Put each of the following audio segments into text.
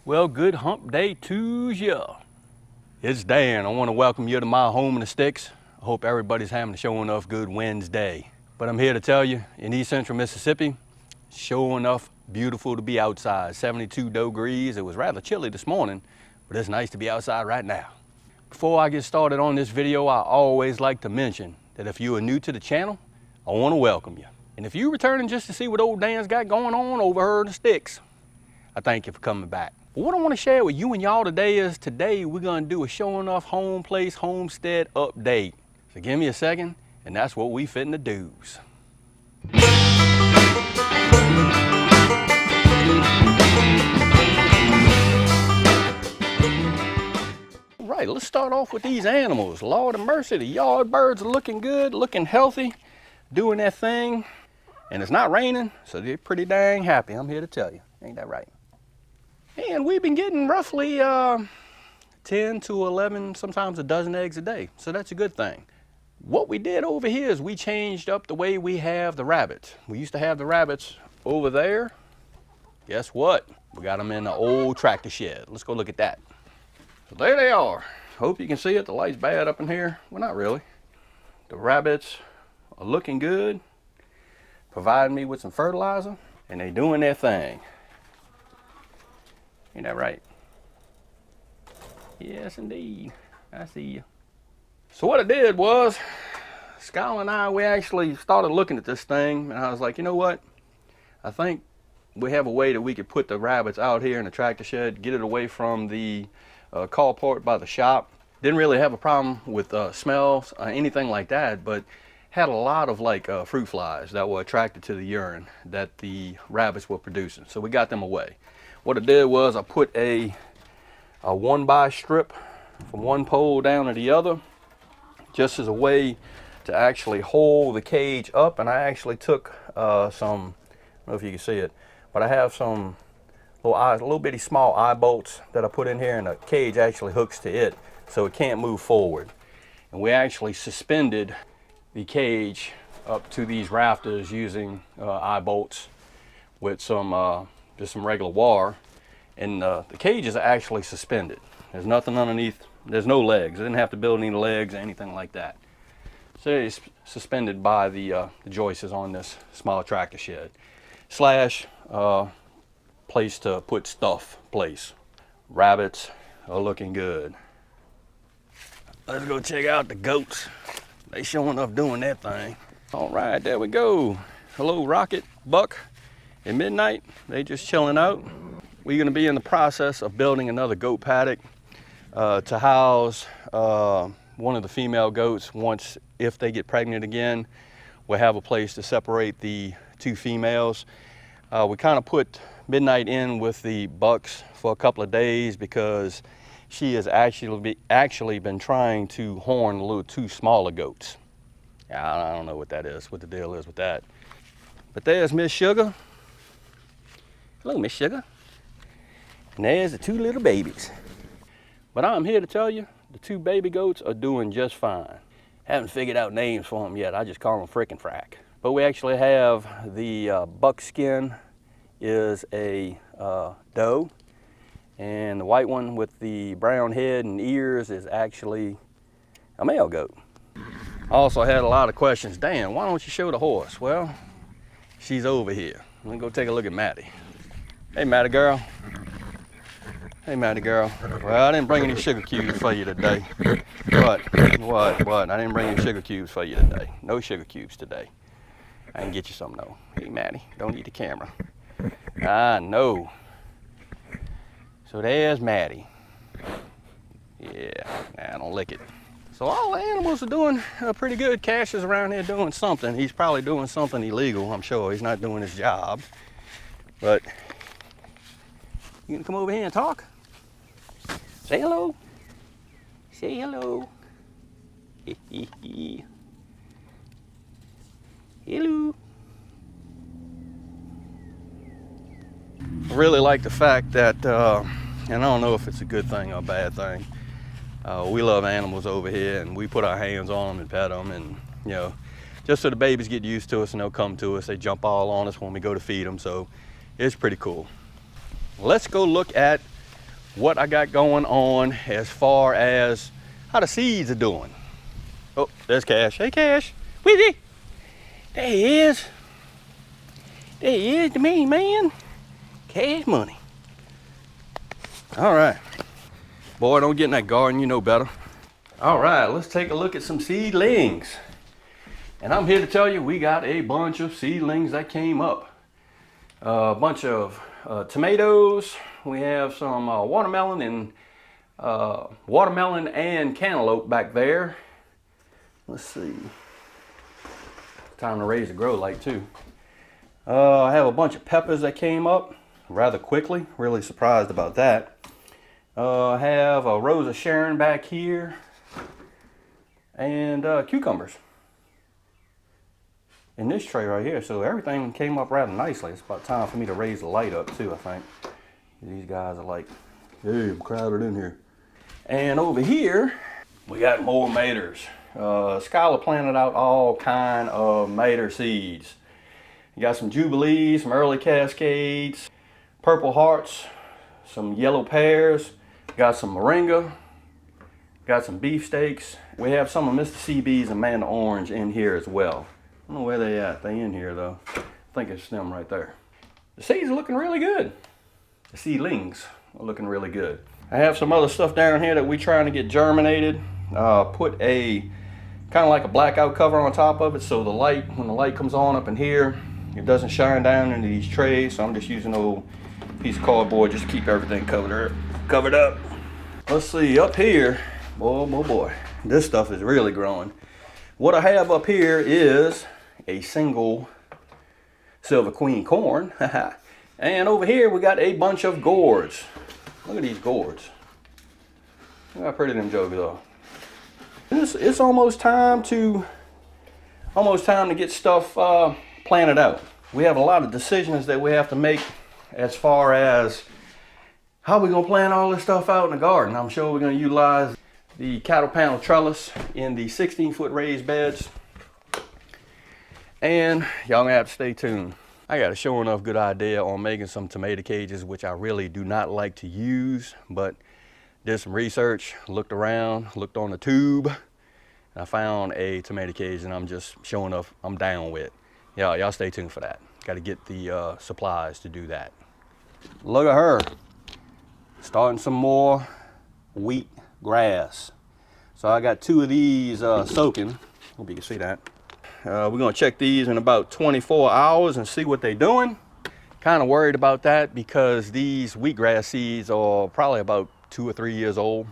Well, good hump day to you. It's Dan. I want to welcome you to my home in the sticks. I hope everybody's having a sure enough good Wednesday. But I'm here to tell you, in East Central Mississippi, sure enough beautiful to be outside. 72 degrees. It was rather chilly this morning, but it's nice to be outside right now. Before I get started on this video, I always like to mention that if you are new to the channel, I want to welcome you. And if you're returning just to see what old Dan's got going on over here in the sticks, I thank you for coming back. But what I want to share with you and y'all today is we're going to do a Sure Enough Home Place Homestead update. So give me a second, and that's what we fitting to do's. Right, let's start off with these animals. Lord of mercy, the yard birds are looking good, looking healthy, doing their thing. And it's not raining, so they're pretty dang happy, I'm here to tell you. Ain't that right? And we've been getting roughly 10 to 11, sometimes a dozen eggs a day. So that's a good thing. What we did over here is we changed up the way we have the rabbits. We used to have the rabbits over there. Guess what? We got them in the old tractor shed. Let's go look at that. So there they are. Hope you can see it. The light's bad up in here. Well, not really. The rabbits are looking good, providing me with some fertilizer, and they doing their thing. Ain't that right? Yes, indeed. I see you. So what I did was, Skylar and I, we actually started looking at this thing, and I was like, you know what? I think we have a way that we could put the rabbits out here in the tractor shed, get it away from the carport by the shop. Didn't really have a problem with smells or anything like that, but had a lot of fruit flies that were attracted to the urine that the rabbits were producing. So we got them away. What I did was I put a 1x strip from one pole down to the other, just as a way to actually hold the cage up. And I actually took some, I don't know if you can see it, but I have some little bitty small eye bolts that I put in here, and the cage actually hooks to it so it can't move forward. And we actually suspended the cage up to these rafters using eye bolts with some just some regular wire, and the cages are actually suspended. There's nothing underneath. There's no legs. I didn't have to build any legs or anything like that. So it's suspended by the joists on this small tractor shed slash place to put stuff place. Rabbits are looking good. Let's go check out the goats. They sure enough doing that thing. All right, there we go. Hello, Rocket, Buck, and Midnight. They just chilling out. We're gonna be in the process of building another goat paddock to house one of the female goats. Once, if they get pregnant again, we'll have a place to separate the two females. We kind of put Midnight in with the bucks for a couple of days because she has actually been trying to horn a little two smaller goats. I don't know what that is, what the deal is with that. But there's Miss Sugar. Hello, Miss Sugar. And there's the two little babies. But I'm here to tell you, the two baby goats are doing just fine. Haven't figured out names for them yet. I just call them frickin' frack. But we actually have the buckskin is a doe, and the white one with the brown head and ears is actually a male goat. I also had a lot of questions. Dan, why don't you show the horse? Well, she's over here. Let me go take a look at Maddie. Hey, Maddie girl. Hey, Maddie girl. Well, I didn't bring any sugar cubes for you today. What? I didn't bring any sugar cubes for you today. No sugar cubes today. I can get you some though. Hey, Maddie, don't eat the camera. I know. So there's Maddie. Yeah, don't lick it. So all the animals are doing pretty good. Cash is around here doing something. He's probably doing something illegal, I'm sure. He's not doing his job. But you gonna come over here and talk? Say hello. Say hello. Hello. I really like the fact that, and I don't know if it's a good thing or a bad thing, we love animals over here, and we put our hands on them and pet them, and you know, just so the babies get used to us and they'll come to us. They jump all on us when we go to feed them, so it's pretty cool. Let's go look at what I got going on as far as how the seeds are doing. Oh, there's Cash. Hey, Cash. Wheezy. There he is. There he is, the main man. Cash Money. All right. Boy, don't get in that garden, you know better. All right, let's take a look at some seedlings. And I'm here to tell you, we got a bunch of seedlings that came up. A bunch of tomatoes. We have some watermelon and cantaloupe back there. Let's see. Time to raise the grow light too. I have a bunch of peppers that came up rather quickly. Really surprised about that. I have a Rose of Sharon back here. And cucumbers in this tray right here. So everything came up rather nicely. It's about time for me to raise the light up too, I think. These guys are like, hey, I'm crowded in here. And over here, we got more maters. Skylar planted out all kind of mater seeds. You got some Jubilees, some early Cascades, Purple Hearts, some yellow pears, got some moringa, got some beefsteaks. We have some of Mr. CB's Amanda Orange in here as well. I don't know where they at. They in here though. I think it's them right there. The seeds are looking really good. The seedlings are looking really good. I have some other stuff down here that we trying to get germinated. Put a kind of like a blackout cover on top of it, so the light, when the light comes on up in here, it doesn't shine down into these trays. So I'm just using an old piece of cardboard just to keep everything covered up. Let's see, up here, boy, this stuff is really growing. What I have up here is a single Silver Queen corn. And over here we got a bunch of gourds. Look at these gourds. Look how pretty them jokers are. It's almost time to get stuff planted out. We have a lot of decisions that we have to make as far as how we're gonna plant all this stuff out in the garden. I'm sure we're gonna utilize the cattle panel trellis in the 16-foot raised beds. And y'all gonna have to stay tuned. I got a sure enough good idea on making some tomato cages, which I really do not like to use, but did some research, looked around, looked on the tube, and I found a tomato cage, and I'm just showing enough I'm down with. Y'all stay tuned for that. Got to get the supplies to do that. Look at her. Starting some more wheat grass. So I got 2 of these soaking. Hope you can see that. We're gonna check these in about 24 hours and see what they're doing. Kind of worried about that because these wheatgrass seeds are probably about 2 or 3 years old.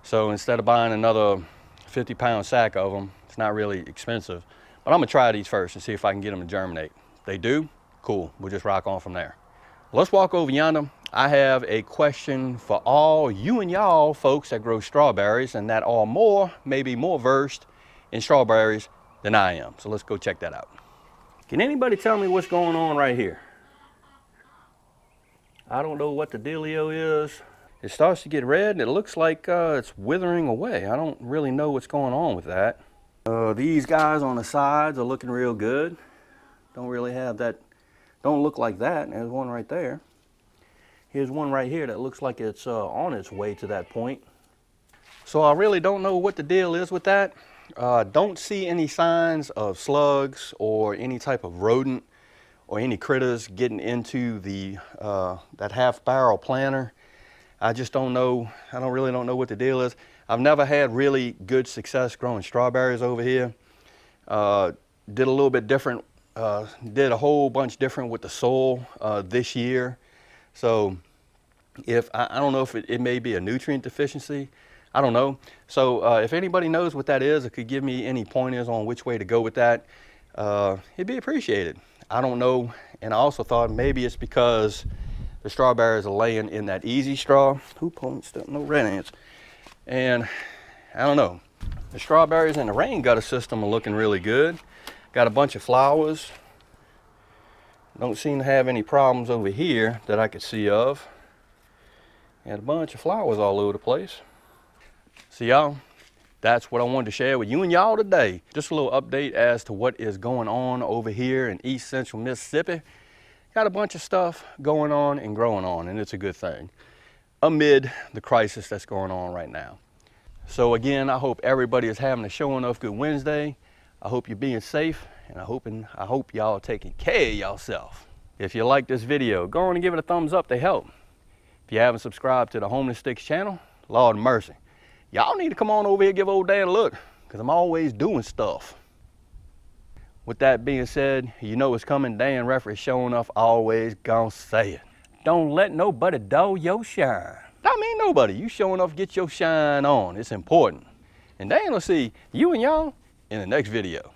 So instead of buying another 50-pound sack of them, it's not really expensive. But I'm gonna try these first and see if I can get them to germinate. If they do, cool, we'll just rock on from there. Let's walk over yonder. I have a question for all you and y'all folks that grow strawberries and that are maybe more versed in strawberries than I am. So let's go check that out. Can anybody tell me what's going on right here? I don't know what the dealio is. It starts to get red and it looks like it's withering away. I don't really know what's going on with that. These guys on the sides are looking real good. Don't really have that, don't look like that. There's one right there. Here's one right here that looks like it's on its way to that point. So I really don't know what the deal is with that. Don't see any signs of slugs or any type of rodent or any critters getting into the that half barrel planter. I just don't know. I really don't know what the deal is. I've never had really good success growing strawberries over here. Did a little bit different. Did a whole bunch different with the soil this year. So if I don't know if it may be a nutrient deficiency. I don't know. So if anybody knows what that is or could give me any pointers on which way to go with that, it'd be appreciated. I don't know. And I also thought maybe it's because the strawberries are laying in that easy straw. Who pulled stuff? No red ants. And I don't know. The strawberries in the rain gutter system are looking really good. Got a bunch of flowers. Don't seem to have any problems over here that I could see of. Got a bunch of flowers all over the place. So y'all, that's what I wanted to share with you and y'all today. Just a little update as to what is going on over here in East Central Mississippi. Got a bunch of stuff going on and growing on, and it's a good thing. amid the crisis that's going on right now. So again, I hope everybody is having a show enough good Wednesday. I hope you're being safe, and I hope y'all are taking care of yourself. If you like this video, go on and give it a thumbs up to help. If you haven't subscribed to the Homestead channel, Lord mercy, y'all need to come on over here and give old dad a look, because I'm always doing stuff. With that being said, you know it's coming. Dan Referee showing off, always gonna say it. Don't let nobody dull your shine. I mean nobody. You showing off, get your shine on. It's important. And Dan will see you and y'all in the next video.